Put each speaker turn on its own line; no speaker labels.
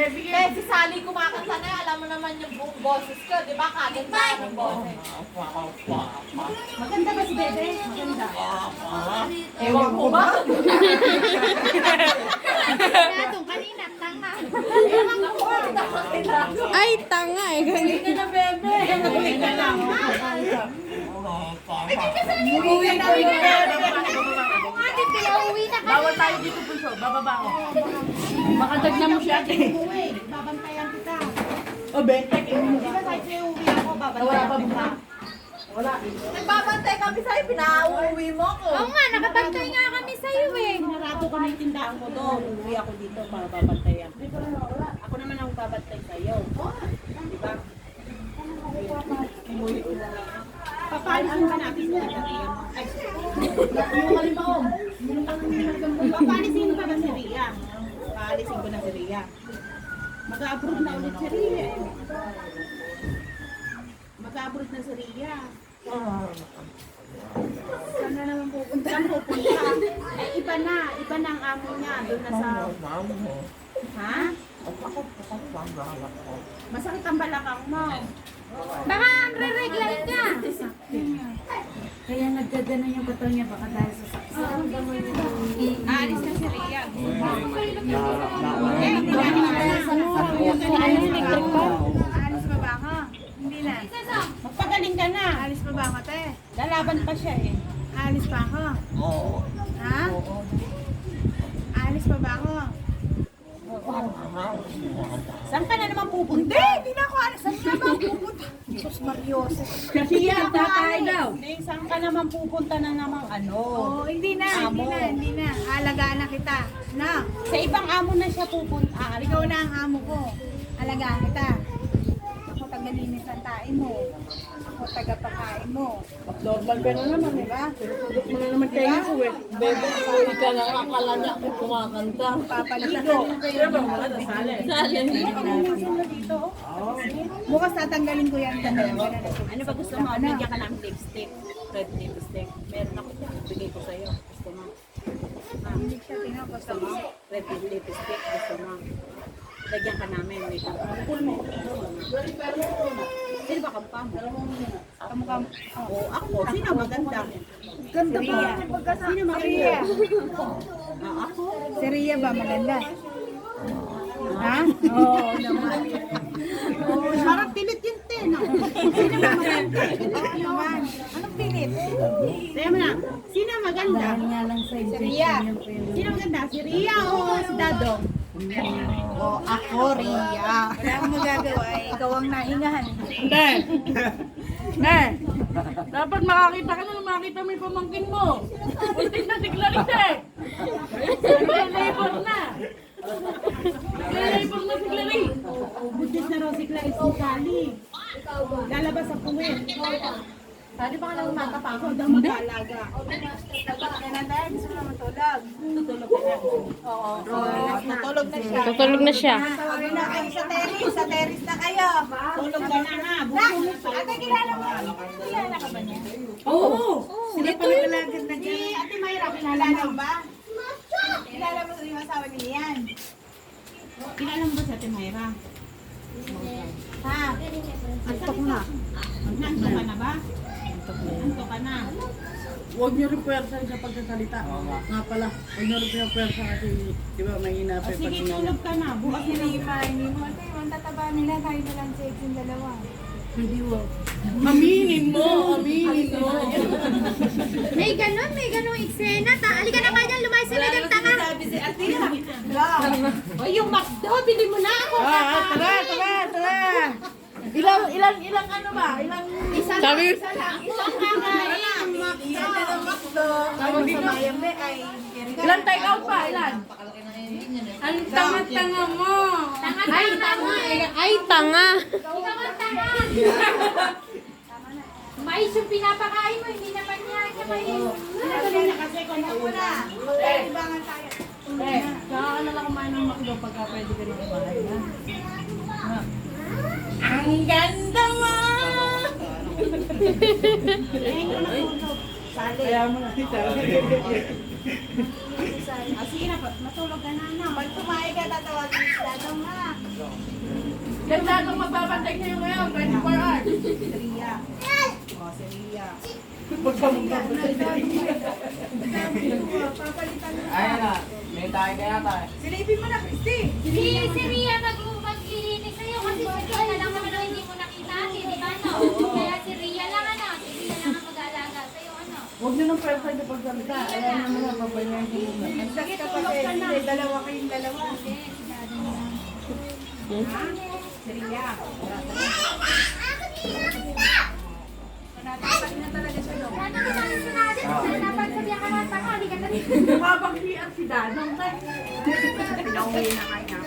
Si Sally kumakanta na, alam mo naman yung buong boses ko, di ba? Kaganda ng boses.
Maganda ba si Bebe? Maganda.
Ewan ko ba?
Natong kanina, tanga.
Ewan ko ba?
Ay, tanga eh.
Hindi ka na, Bebe.
Uwi ka lang.
Uwi na rin ka.
Ate, kaya uwi na ka.
Bawal tayo dito, Bunso. Bababa ko.
Makadag na mo siya, ate.
Uwi, babantayan kita.
O, bentek.
Di ba kahit may uwi ako, babantayan kita.
Nagbabantay kami sa'yo, pinauuwi mo ko.
Oo nga, nakabantay nga kami sa'yo eh.
Narado ko na yung tindahan ko doon. Uwi ako dito para babantayan. Ako naman ang babantay sa'yo. Di ba? Papaalisin ba natin sa Ria? Ay, yung halimbaon. Papaalisin ba ba si Ria? Papaalisin ko na si Ria. Mag-a-approve na ulit si Ria. Mag-a-approve na si Ria. Saan na naman pupunta? Saan pupunta? Ay, iba na ang amo niya. Doon na sa... Ha? Masakit ang balakang mo.
Baka re-regline ka.
Kaya nagdadana yung katawan niya baka dahil sa saksa.
Aalis na si Ria.
Electric pa.
Alis pa ba ako? Hindi na.
Magpagaling ka na.
Alis pa ba ako, te?
Lalaban pa siya eh.
Alis pa ako? Ha? Alis pa ba ako?
Saan ka na naman pupunta?
Hindi na ako alis. Saan na ba pupunta? Diyos Marios.
Kasi yan, tatay daw. Saan ka naman pupunta na namang ano?
Oh, hindi na. Hindi na. Alagaan na kita. Na,
Sa ibang amo na siya pupunta.
ikaw na ang amo ko. Alagaan kita. Ako tagalinis ang tain mo. Ako tagapakain mo.
Normal ka na naman, di ba? Tulog mo na naman tayo ko eh.
Bebe, uwi ka na. Akala niya ako kumakanta.
Papaligo. Bukas tatanggalin ko yan.
Ano ba gusto mo? Bigyan ka ng lipstick. Red lipstick. Meron ako dyan. Bigay ko sa'yo. Gusto mo?
Hindi siya tinapos ako.
Red lipstick. Gusto mo? Lagyan ka namin. Wait lang. Pull mo. Sino ba kampam?
Kamukha.
Oo, ako. Sino maganda?
Ganda pa.
Sino maganda? Ako?
Si Ria ba maganda? Ha? Oo naman.
Parang pilit yung tin. Sino ba maganda?
Oo naman. Anong pilit?
Kaya mo na. Sino maganda?
Dahil nga lang sa
Si Ria.
Sino maganda? Si Ria o si Dadong?
O ako, Ria. Wala akong magagawa. Ikaw ang nahingahan.
Hindi. Ne. Dapat makakita ka na makakita mo yung pamangkin mo. Ultik na siglarit eh. Labor na. Labor na siglarit. Butis na raw siglarit si Kali. Lalabas sa puwet.
Sali pa ka lang umatapa ako.
Ako daw mag-aalaga.
Kaya na tayo, gusto mo na matulog.
Tutulog ka na.
Oo. Natulog na siya.
Tutulog na siya.
Tawagin na kayo sa terrace. Sa terrace na kayo.
Tulog ka na ha.
Nak! Ate, kilala mo? Kilala ka ba niya?
Oo.
Sila pala kalagad na dyan. Ate Mayra, kilala mo ba? Kilala mo sa yung asawa ni Lian?
Kilala mo ba sa Ate Mayra?
Ha?
Antok na. Antok ka na ba? Antok ka na.
Huwag niyo rin pwersa sa pagsasalita. Nga pala, huwag niyo rin pwersa kasi, di ba, mahina
O
pa yung
sige,
pagsingaw.
tulog ka na. Bukas na lang.
Hindi mo. Ate, ang tataba nila. Tayo na lang sex yung dalawa.
Hindi mo. Aminin mo, aminin mo.
May ganun eksena. Halika na kayo dyan, lumayas na ng tanga.
Sabi si Ate.
O yung McDo, bili mo na ako.
Tara. Ilang ano ba? Ilang...
Sabi,
Isang kakain. Yan na ng makdo. Tapos sa Mayambe ay...
Ilang take out pa? Ilan?
Ang tanga-tanga mo.
ay, tanga.
Ikaw ang tanga. Mais yung pinapakain mo, hindi naman niya.
Tuloy na kasi kung nauna.
Ibangan tayo.
Saka ka na lang kumain ng McDo pagka pwede ka rin kumain. Ha?
Ang ganda mo!
Kaya mo na kita.
Sige na, matulog ka na.
Pag kumain ka, tatawagin sila. Dong ha.
Ganda nung magbabantay kayo ngayon, 24 hours.
Si Ria. O, si Ria.
Ayan na, may tayo kaya tayo.
Silipin mo na, Christy.
Si Ria mag-ilinis sa'yo kasi si Ria lang naman ang hindi mo nakita, di ba no? Kaya si Ria lang ano, si Ria lang ang mag-aalaga sa'yo ano.
Huwag niyo ng pwersa niyo pagsalita. Ayan naman na, papayahin ko muna.
Sakit ka pa kasi, dalawa kayong dalawa.
Si Ria.
Natapain na talaga siya doon.
Ano ka namin sinabi? Dapat sabihan ka ng tanga, di ka na
Mabang si Danong.
Pinauwi na kanya.